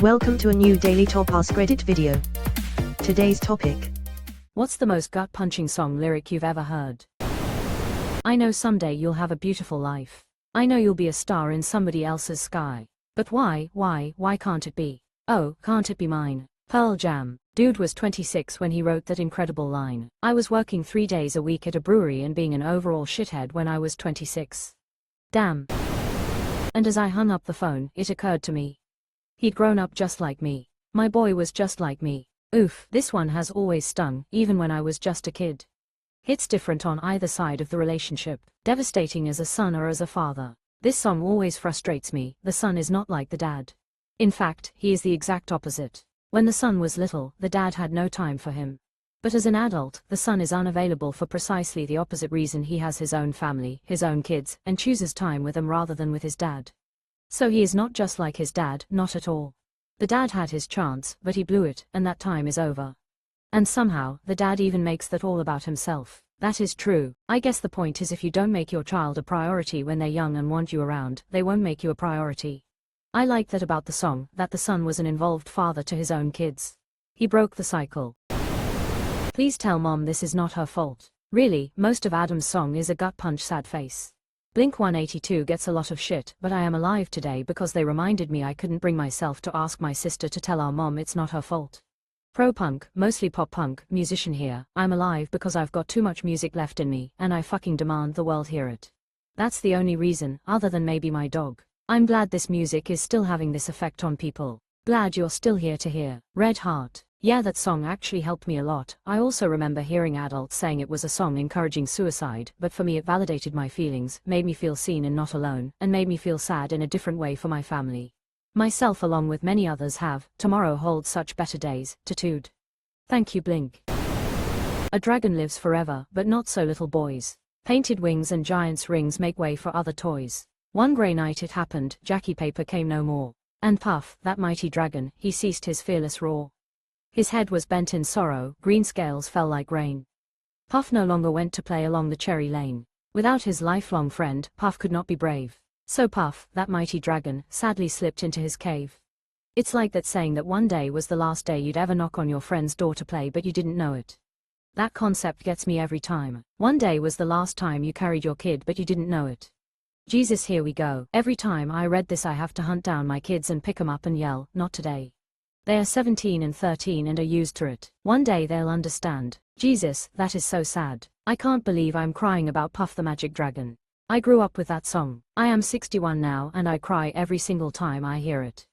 Welcome to a new Daily Top Askreddit video. Today's topic. What's the most gut-punching song lyric you've ever heard? I know someday you'll have a beautiful life. I know you'll be a star in somebody else's sky. But why can't it be? Oh, can't it be mine? Pearl Jam. Dude was 26 when he wrote that incredible line. I was working 3 days a week at a brewery and being an overall shithead when I was 26. Damn. And as I hung up the phone, it occurred to me. He'd grown up just like me. My boy was just like me. Oof, this one has always stung, even when I was just a kid. Hits different on either side of the relationship, devastating as a son or as a father. This song always frustrates me. The son is not like the dad. In fact, he is the exact opposite. When the son was little, the dad had no time for him. But as an adult, the son is unavailable for precisely the opposite reason. He has his own family, his own kids, and chooses time with them rather than with his dad. So he is not just like his dad, not at all. The dad had his chance, but he blew it, and that time is over. And somehow, the dad even makes that all about himself. That is true. I guess the point is if you don't make your child a priority when they're young and want you around, they won't make you a priority. I like that about the song, that the son was an involved father to his own kids. He broke the cycle. Please tell mom this is not her fault. Really, most of Adam's song is a gut punch sad face. Blink-182 gets a lot of shit, but I am alive today because they reminded me I couldn't bring myself to ask my sister to tell our mom it's not her fault. Pro-punk, mostly pop-punk, musician here, I'm alive because I've got too much music left in me, and I fucking demand the world hear it. That's the only reason, other than maybe my dog. I'm glad this music is still having this effect on people. Glad you're still here to hear. Red Heart. Yeah, that song actually helped me a lot. I also remember hearing adults saying it was a song encouraging suicide, but for me it validated my feelings, made me feel seen and not alone, and made me feel sad in a different way for my family. Myself along with many others have. Tomorrow holds such better days. Tattooed. Thank you Blink. A dragon lives forever, but not so little boys. Painted wings and giant's rings make way for other toys. One grey night it happened, Jackie Paper came no more. And Puff, that mighty dragon, he ceased his fearless roar. His head was bent in sorrow, green scales fell like rain. Puff no longer went to play along the cherry lane. Without his lifelong friend, Puff could not be brave. So Puff, that mighty dragon, sadly slipped into his cave. It's like that saying that one day was the last day you'd ever knock on your friend's door to play but you didn't know it. That concept gets me every time. One day was the last time you carried your kid but you didn't know it. Jesus, here we go. Every time I read this I have to hunt down my kids and pick them up and yell, not today. They are 17 and 13 and are used to it. One day they'll understand. Jesus, that is so sad. I can't believe I'm crying about Puff the Magic Dragon. I grew up with that song. I am 61 now and I cry every single time I hear it.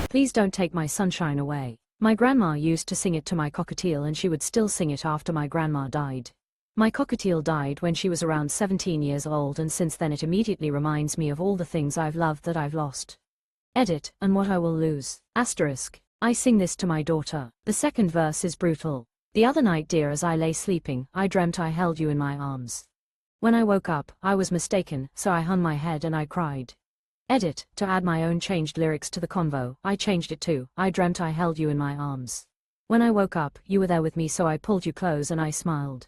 Please don't take my sunshine away. My grandma used to sing it to my cockatiel and she would still sing it after my grandma died. My cockatiel died when she was around 17 years old and since then it immediately reminds me of all the things I've loved that I've lost. Edit, and what I will lose. Asterisk. I sing this to my daughter. The second verse is brutal. The other night dear as I lay sleeping, I dreamt I held you in my arms. When I woke up, I was mistaken, so I hung my head and I cried. Edit, to add my own changed lyrics to the convo, I changed it to, I dreamt I held you in my arms. When I woke up, you were there with me so I pulled you close and I smiled.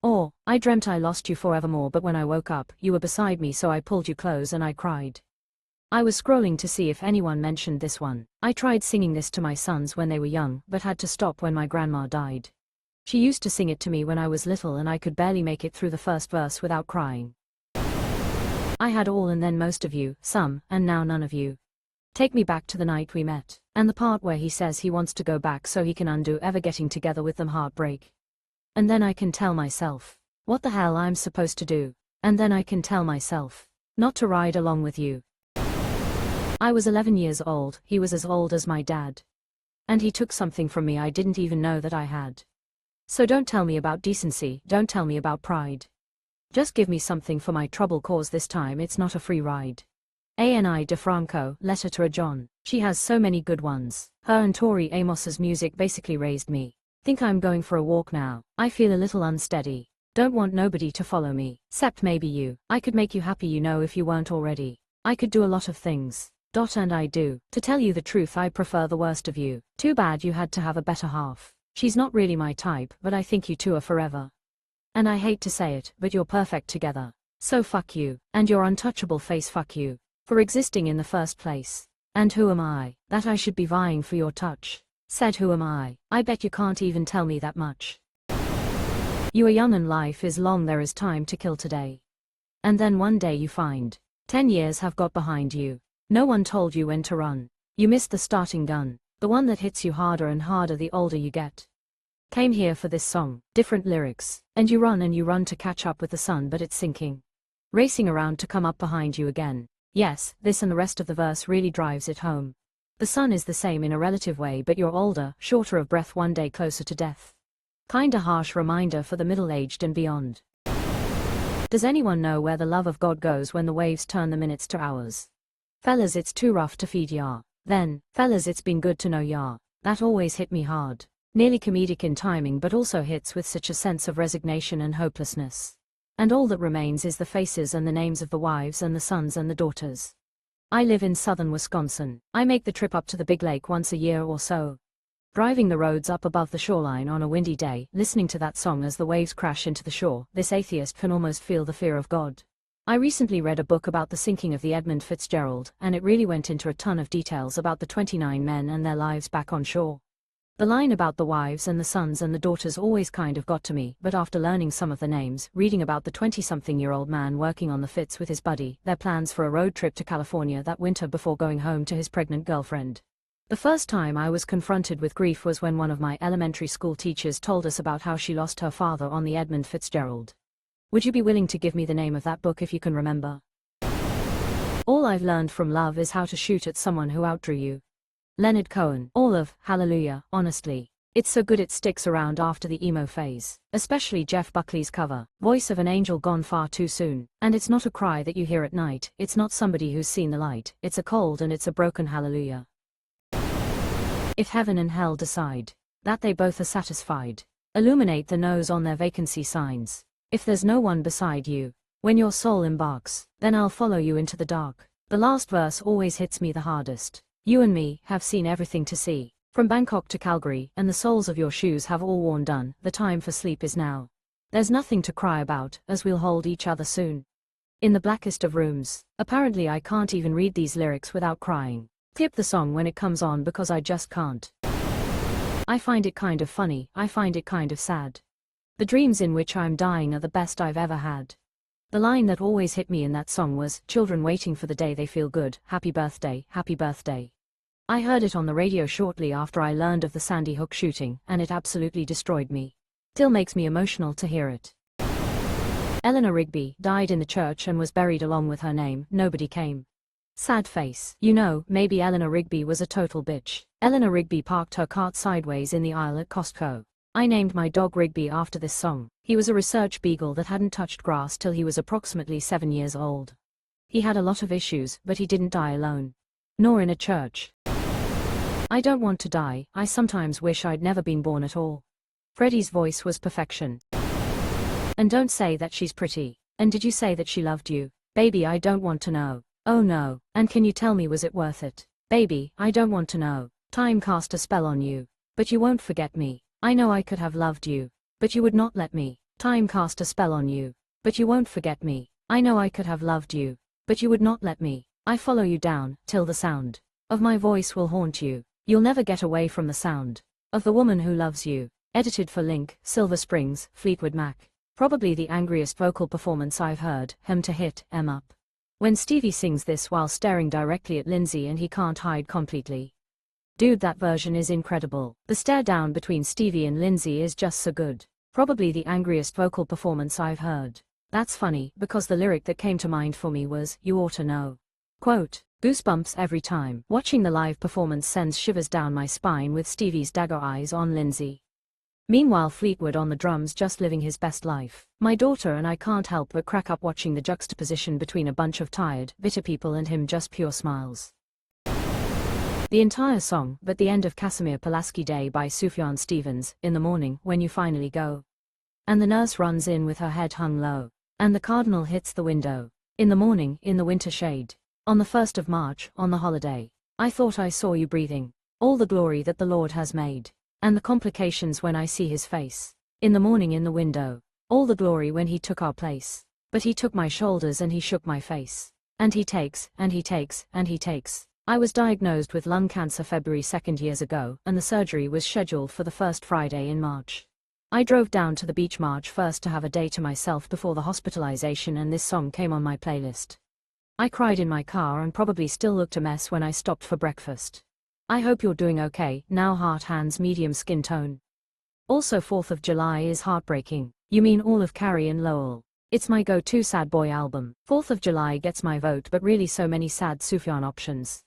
Or, I dreamt I lost you forevermore but when I woke up, you were beside me so I pulled you close and I cried. I was scrolling to see if anyone mentioned this one. I tried singing this to my sons when they were young, but had to stop when my grandma died. She used to sing it to me when I was little and I could barely make it through the first verse without crying. I had all and then most of you, some, and now none of you. Take me back to the night we met. And the part where he says he wants to go back so he can undo ever getting together with them heartbreak. And then I can tell myself, what the hell I'm supposed to do. And then I can tell myself, not to ride along with you. I was 11 years old, he was as old as my dad. And he took something from me I didn't even know that I had. So don't tell me about decency, don't tell me about pride. Just give me something for my trouble cause this time it's not a free ride. Ani DeFranco, letter to a John. She has so many good ones. Her and Tori Amos's music basically raised me. Think I'm going for a walk now. I feel a little unsteady. Don't want nobody to follow me. Except maybe you. I could make you happy you know if you weren't already. I could do a lot of things. And I do. To tell you the truth I prefer the worst of you. Too bad you had to have a better half. She's not really my type but I think you two are forever. And I hate to say it, but you're perfect together. So fuck you. And your untouchable face fuck you. For existing in the first place. And who am I, that I should be vying for your touch? Said who am I bet you can't even tell me that much. You are young and life is long, there is time to kill today. And then one day you find, 10 years have got behind you. No one told you when to run. You missed the starting gun, the one that hits you harder and harder the older you get. Came here for this song, different lyrics, and you run to catch up with the sun, but it's sinking. Racing around to come up behind you again. Yes, this and the rest of the verse really drives it home. The sun is the same in a relative way, but you're older, shorter of breath, one day closer to death. Kinda harsh reminder for the middle-aged and beyond. Does anyone know where the love of God goes when the waves turn the minutes to hours? Fellas, it's too rough to feed ya. Then, fellas, it's been good to know ya. That always hit me hard. Nearly comedic in timing, but also hits with such a sense of resignation and hopelessness. And all that remains is the faces and the names of the wives and the sons and the daughters. I live in southern Wisconsin. I make the trip up to the big lake once a year or so. Driving the roads up above the shoreline on a windy day, listening to that song as the waves crash into the shore, this atheist can almost feel the fear of God. I recently read a book about the sinking of the Edmund Fitzgerald, and it really went into a ton of details about the 29 men and their lives back on shore. The line about the wives and the sons and the daughters always kind of got to me, but after learning some of the names, reading about the 20-something-year-old man working on the Fitz with his buddy, their plans for a road trip to California that winter before going home to his pregnant girlfriend. The first time I was confronted with grief was when one of my elementary school teachers told us about how she lost her father on the Edmund Fitzgerald. Would you be willing to give me the name of that book if you can remember? All I've learned from love is how to shoot at someone who outdrew you. Leonard Cohen. All of Hallelujah, honestly. It's so good it sticks around after the emo phase. Especially Jeff Buckley's cover, Voice of an Angel Gone Far Too Soon. And it's not a cry that you hear at night, it's not somebody who's seen the light, it's a cold and it's a broken hallelujah. If heaven and hell decide that they both are satisfied, illuminate the nose on their vacancy signs. If there's no one beside you, when your soul embarks, then I'll follow you into the dark. The last verse always hits me the hardest. You and me have seen everything to see, from Bangkok to Calgary, and the soles of your shoes have all worn done. The time for sleep is now. There's nothing to cry about, as we'll hold each other soon. In the blackest of rooms. Apparently I can't even read these lyrics without crying. Skip the song when it comes on because I just can't. I find it kind of funny, I find it kind of sad. The dreams in which I'm dying are the best I've ever had. The line that always hit me in that song was, children waiting for the day they feel good, happy birthday, happy birthday. I heard it on the radio shortly after I learned of the Sandy Hook shooting, and it absolutely destroyed me. Still makes me emotional to hear it. Eleanor Rigby died in the church and was buried along with her name. Nobody came. Sad face. You know, maybe Eleanor Rigby was a total bitch. Eleanor Rigby parked her cart sideways in the aisle at Costco. I named my dog Rigby after this song. He was a research beagle that hadn't touched grass till he was approximately 7 years old. He had a lot of issues, but he didn't die alone. Nor in a church. I don't want to die, I sometimes wish I'd never been born at all. Freddie's voice was perfection. And don't say that she's pretty. And did you say that she loved you? Baby, I don't want to know. Oh no, and can you tell me, was it worth it? Baby, I don't want to know. Time cast a spell on you. But you won't forget me. I know I could have loved you. But you would not let me. Time cast a spell on you. But you won't forget me. I know I could have loved you. But you would not let me. I follow you down, till the sound of my voice will haunt you. You'll never get away from the sound of the woman who loves you. Edited for Link, Silver Springs, Fleetwood Mac. Probably the angriest vocal performance I've heard, hem to hit, up. When Stevie sings this while staring directly at Lindsay and he can't hide completely. Dude, that version is incredible. The stare down between Stevie and Lindsay is just so good. Probably the angriest vocal performance I've heard. That's funny, because the lyric that came to mind for me was, you ought to know. Quote, goosebumps every time. Watching the live performance sends shivers down my spine with Stevie's dagger eyes on Lindsay. Meanwhile Fleetwood on the drums just living his best life. My daughter and I can't help but crack up watching the juxtaposition between a bunch of tired, bitter people and him just pure smiles. The entire song, but the end of Casimir Pulaski Day by Sufjan Stevens, in the morning, when you finally go. And the nurse runs in with her head hung low. And the cardinal hits the window. In the morning, in the winter shade. On the 1st of March, on the holiday. I thought I saw you breathing. All the glory that the Lord has made. And the complications when I see his face. In the morning in the window. All the glory when he took our place. But he took my shoulders and he shook my face. And he takes, and he takes, and he takes. I was diagnosed with lung cancer February 2nd years ago, and the surgery was scheduled for the first Friday in March. I drove down to the beach March 1st to have a day to myself before the hospitalization, and this song came on my playlist. I cried in my car and probably still looked a mess when I stopped for breakfast. I hope you're doing okay. Now heart, hands, medium skin tone. Also 4th of July is heartbreaking. You mean all of Carrie and Lowell. It's my go-to sad boy album. 4th of July gets my vote, but really so many sad Sufjan options.